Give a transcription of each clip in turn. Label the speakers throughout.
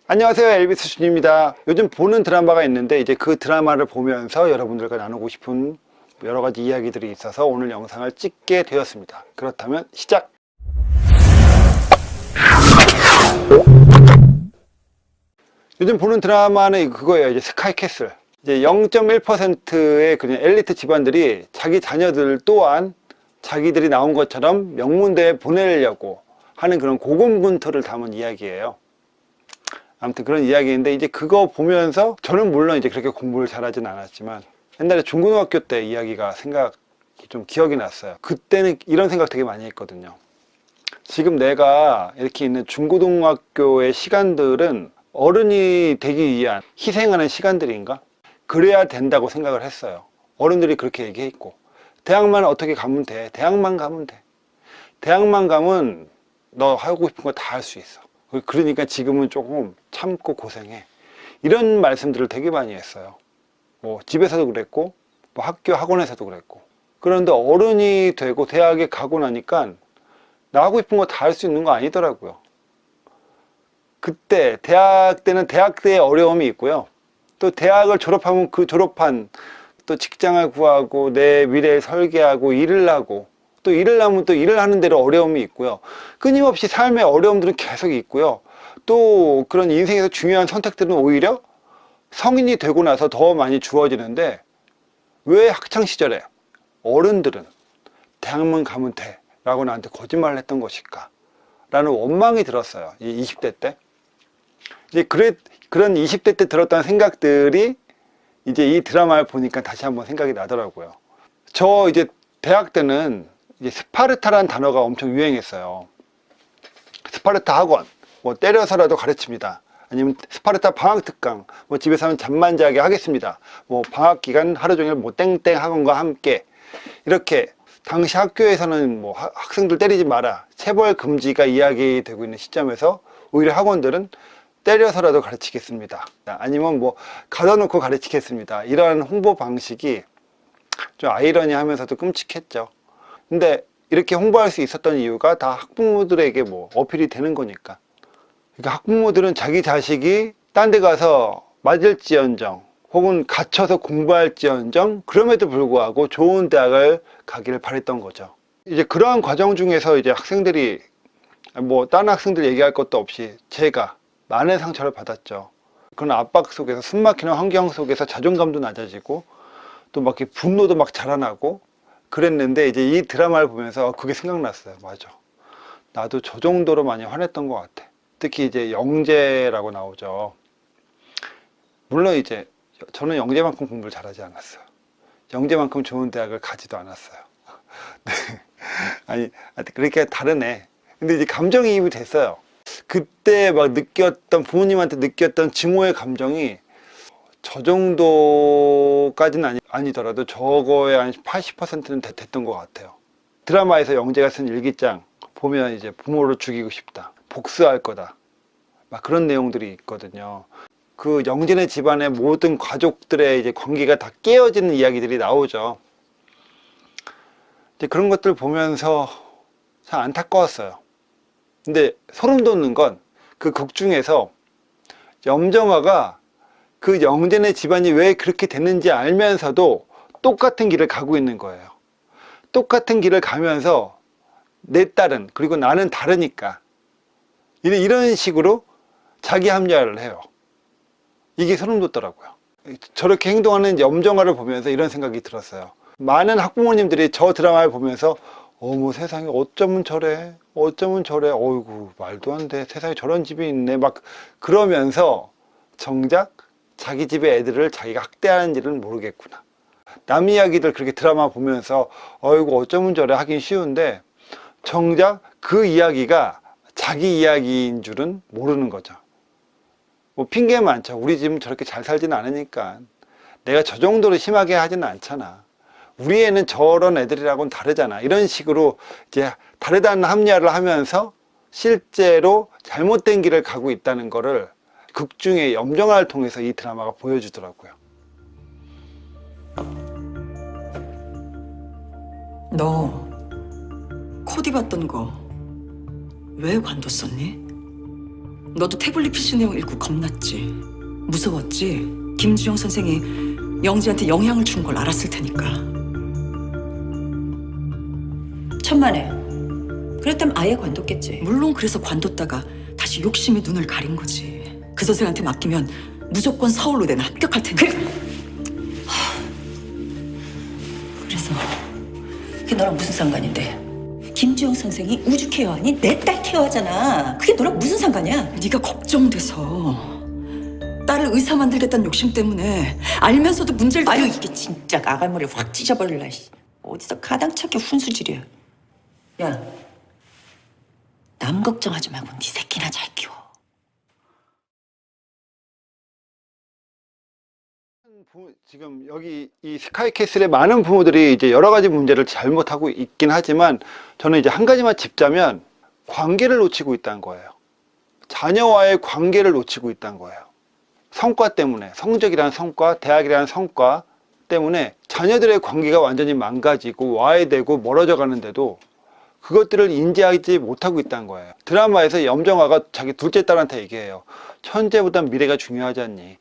Speaker 1: 안녕하세요, 엘비스 준입니다. 요즘 보는 드라마가 있는데 이제 그 드라마를 보면서 여러분들과 나누고 싶은 여러 가지 이야기들이 있어서 오늘 영상을 찍게 되었습니다. 그렇다면 시작! 요즘 보는 드라마는 그거예요. 이제 스카이캐슬. 이제 0.1%의 그냥 엘리트 집안들이 자기 자녀들 또한 자기들이 나온 것처럼 명문대에 보내려고 하는 그런 고군분투를 담은 이야기예요. 아무튼 그런 이야기인데, 이제 그거 보면서 저는 물론 이제 그렇게 공부를 잘하진 않았지만 옛날에 중고등학교 때 이야기가 생각이 좀 기억이 났어요. 그때는 이런 생각 되게 많이 했거든요. 지금 내가 이렇게 있는 중고등학교의 시간들은 어른이 되기 위한 희생하는 시간들인가? 그래야 된다고 생각을 했어요. 어른들이 그렇게 얘기했고, 대학만 어떻게 가면 돼. 대학만 가면 돼. 대학만 가면 너 하고 싶은 거 다 할 수 있어. 그러니까 지금은 조금 참고 고생해. 이런 말씀들을 되게 많이 했어요. 뭐 집에서도 그랬고, 뭐 학교 학원에서도 그랬고. 그런데 어른이 되고 대학에 가고 나니까 나 하고 싶은 거 다 할 수 있는 거 아니더라고요. 그때 대학 때는 대학 때의 어려움이 있고요. 또 대학을 졸업하면 그 졸업한 또 직장을 구하고 내 미래를 설계하고 일을 하고, 또 일을 하면 또 일을 하는 대로 어려움이 있고요. 끊임없이 삶의 어려움들은 계속 있고요. 또 그런 인생에서 중요한 선택들은 오히려 성인이 되고 나서 더 많이 주어지는데, 왜 학창시절에 어른들은 대학만 가면 돼 라고 나한테 거짓말을 했던 것일까 라는 원망이 들었어요. 이 20대 때. 이제 그런 20대 때 들었던 생각들이 이제 이 드라마를 보니까 다시 한번 생각이 나더라고요. 저 이제 대학 때는 이제 스파르타라는 단어가 엄청 유행했어요. 스파르타 학원, 뭐 때려서라도 가르칩니다. 아니면 스파르타 방학특강, 뭐 집에서 하면 잠만 자게 하겠습니다. 뭐 방학 기간 하루 종일 뭐 땡땡 학원과 함께, 이렇게 당시 학교에서는 뭐 학생들 때리지 마라, 체벌 금지가 이야기되고 있는 시점에서 오히려 학원들은 때려서라도 가르치겠습니다. 아니면 뭐 가둬놓고 가르치겠습니다. 이러한 홍보 방식이 좀 아이러니하면서도 끔찍했죠. 근데 이렇게 홍보할 수 있었던 이유가 다 학부모들에게 뭐 어필이 되는 거니까. 그러니까 학부모들은 자기 자식이 딴 데 가서 맞을지언정 혹은 갇혀서 공부할지언정 그럼에도 불구하고 좋은 대학을 가기를 바랬던 거죠. 이제 그러한 과정 중에서 이제 학생들이 뭐 다른 학생들 얘기할 것도 없이 제가 많은 상처를 받았죠. 그런 압박 속에서, 숨막히는 환경 속에서 자존감도 낮아지고 또 막 이렇게 분노도 막 자라나고 그랬는데, 이제 이 드라마를 보면서 그게 생각났어요. 맞아, 나도 저 정도로 많이 화냈던 것 같아. 특히 이제 영재라고 나오죠. 물론 이제 저는 영재만큼 공부를 잘하지 않았어요. 영재만큼 좋은 대학을 가지도 않았어요. 네. 아니 그렇게 다르네. 근데 이제 감정이입이 됐어요. 그때 막 느꼈던, 부모님한테 느꼈던 증오의 감정이 저 정도까지는 아니더라도 저거의 한 80%는 됐던 것 같아요. 드라마에서 영재가 쓴 일기장 보면 이제 부모를 죽이고 싶다, 복수할 거다, 막 그런 내용들이 있거든요. 그 영재네 집안의 모든 가족들의 이제 관계가 다 깨어지는 이야기들이 나오죠. 이제 그런 것들 보면서 참 안타까웠어요. 근데 소름 돋는 건 그 극 중에서 염정아가 그 영재네 집안이 왜 그렇게 됐는지 알면서도 똑같은 길을 가고 있는 거예요. 똑같은 길을 가면서 내 딸은, 그리고 나는 다르니까, 이런 식으로 자기 합리화를 해요. 이게 소름 돋더라고요. 저렇게 행동하는 염정아를 보면서 이런 생각이 들었어요. 많은 학부모님들이 저 드라마를 보면서 어머 세상에 어쩌면 저래, 어쩌면 저래, 어이구 말도 안 돼, 세상에 저런 집이 있네, 막 그러면서 정작 자기 집의 애들을 자기가 학대하는지는 모르겠구나. 남 이야기들 그렇게 드라마 보면서 어이구 어쩌면 저래 하긴 쉬운데, 정작 그 이야기가 자기 이야기인 줄은 모르는 거죠. 뭐 핑계 많죠. 우리 집은 저렇게 잘 살지는 않으니까, 내가 저 정도로 심하게 하지는 않잖아, 우리 애는 저런 애들이라고는 다르잖아, 이런 식으로 이제 다르다는 합리화를 하면서 실제로 잘못된 길을 가고 있다는 거를 극 중에 염정아를 통해서 이 드라마가 보여주더라고요.
Speaker 2: 너 코디 봤던 거 왜 관뒀었니? 너도 태블릿 PC 내용 읽고 겁났지? 무서웠지? 김주영 선생이 영지한테 영향을 준 걸 알았을 테니까.
Speaker 3: 천만에. 그랬다면 아예 관뒀겠지.
Speaker 2: 물론 그래서 관뒀다가 다시 욕심에 눈을 가린 거지. 그 선생한테 맡기면 무조건 서울로대는 합격할 텐데.
Speaker 3: 그래서 그게 너랑 무슨 상관인데? 김주영 선생이 우주 케어하니 내 딸 케어하잖아. 그게 너랑 무슨 상관이야?
Speaker 2: 네가 걱정돼서 딸을 의사 만들겠다는 욕심 때문에 알면서도 문제를
Speaker 3: 아유 이게 진짜 아갈머리 확 찢어버릴라. 어디서 가당차게 훈수질이야. 야, 남 걱정하지 말고 네 새끼나 잘 키워.
Speaker 1: 지금 여기 이 스카이캐슬의 많은 부모들이 이제 여러 가지 문제를 잘못하고 있긴 하지만 저는 이제 한 가지만 짚자면 관계를 놓치고 있다는 거예요. 자녀와의 관계를 놓치고 있다는 거예요. 성과 때문에, 성적이라는 성과, 대학이라는 성과 때문에 자녀들의 관계가 완전히 망가지고 와해되고 멀어져 가는데도 그것들을 인지하지 못하고 있다는 거예요. 드라마에서 염정아가 자기 둘째 딸한테 얘기해요. 천재보단 미래가 중요하지 않니?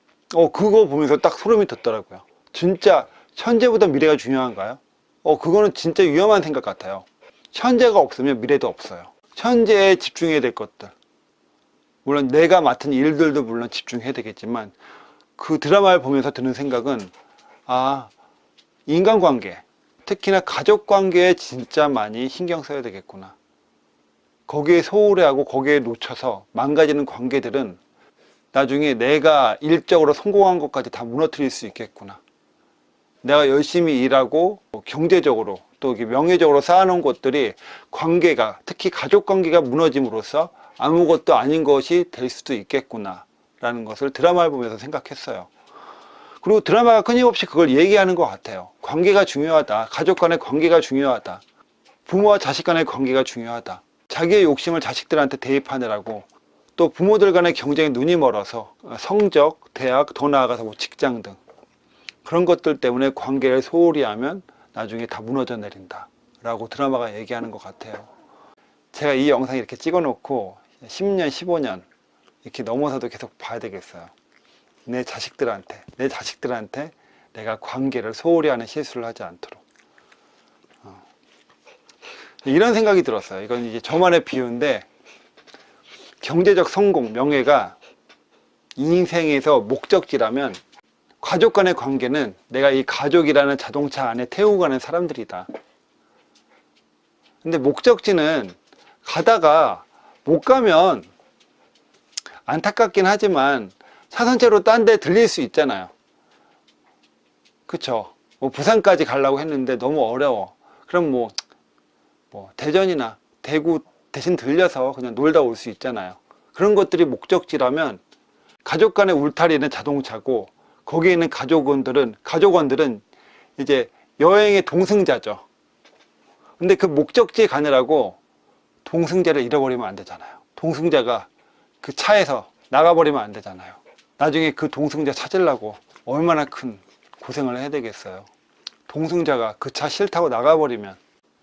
Speaker 1: 그거 보면서 딱 소름이 돋더라고요. 진짜 천재보다 미래가 중요한가요? 그거는 진짜 위험한 생각 같아요. 천재가 없으면 미래도 없어요. 천재에 집중해야 될 것들, 물론 내가 맡은 일들도 물론 집중해야 되겠지만 그 드라마를 보면서 드는 생각은 인간관계, 특히나 가족관계에 진짜 많이 신경 써야 되겠구나. 거기에 소홀히 하고 거기에 놓쳐서 망가지는 관계들은 나중에 내가 일적으로 성공한 것까지 다 무너뜨릴 수 있겠구나. 내가 열심히 일하고 경제적으로 또 명예적으로 쌓아놓은 것들이 관계가, 특히 가족관계가 무너짐으로써 아무것도 아닌 것이 될 수도 있겠구나 라는 것을 드라마를 보면서 생각했어요. 그리고 드라마가 끊임없이 그걸 얘기하는 것 같아요. 관계가 중요하다. 가족 간의 관계가 중요하다. 부모와 자식 간의 관계가 중요하다. 자기의 욕심을 자식들한테 대입하느라고 또 부모들 간의 경쟁에 눈이 멀어서 성적, 대학, 더 나아가서 뭐 직장 등 그런 것들 때문에 관계를 소홀히 하면 나중에 다 무너져 내린다 라고 드라마가 얘기하는 것 같아요. 제가 이 영상 이렇게 찍어 놓고 10년, 15년 이렇게 넘어서도 계속 봐야 되겠어요. 내 자식들한테 내가 관계를 소홀히 하는 실수를 하지 않도록. 이런 생각이 들었어요. 이건 이제 저만의 비유인데, 경제적 성공, 명예가 인생에서 목적지라면 가족 간의 관계는 내가 이 가족이라는 자동차 안에 태우고 가는 사람들이다. 근데 목적지는 가다가 못 가면 안타깝긴 하지만 차선체로 딴 데 들릴 수 있잖아요. 그쵸? 뭐 부산까지 가려고 했는데 너무 어려워. 그럼 뭐 대전이나 대구 대신 들려서 그냥 놀다 올 수 있잖아요. 그런 것들이 목적지라면 가족 간의 울타리는 자동차고 거기에 있는 가족원들은 이제 여행의 동승자죠. 근데 그 목적지에 가느라고 동승자를 잃어버리면 안 되잖아요. 동승자가 그 차에서 나가버리면 안 되잖아요. 나중에 그 동승자 찾으려고 얼마나 큰 고생을 해야 되겠어요. 동승자가 그 차 싫다고 나가버리면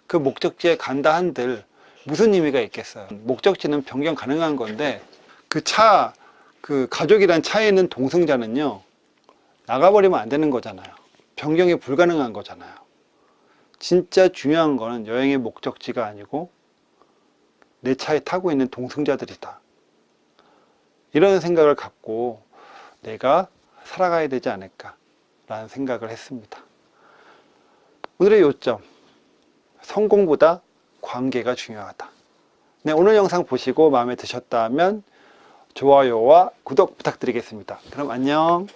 Speaker 1: 그 목적지에 간다 한들 무슨 의미가 있겠어요. 목적지는 변경 가능한 건데 그 가족이란 차에 있는 동승자는요, 나가버리면 안 되는 거잖아요. 변경이 불가능한 거잖아요. 진짜 중요한 거는 여행의 목적지가 아니고 내 차에 타고 있는 동승자들이다. 이런 생각을 갖고 내가 살아가야 되지 않을까 라는 생각을 했습니다. 오늘의 요점, 성공보다 관계가 중요하다. 네, 오늘 영상 보시고 마음에 드셨다면 좋아요와 구독 부탁드리겠습니다. 그럼 안녕.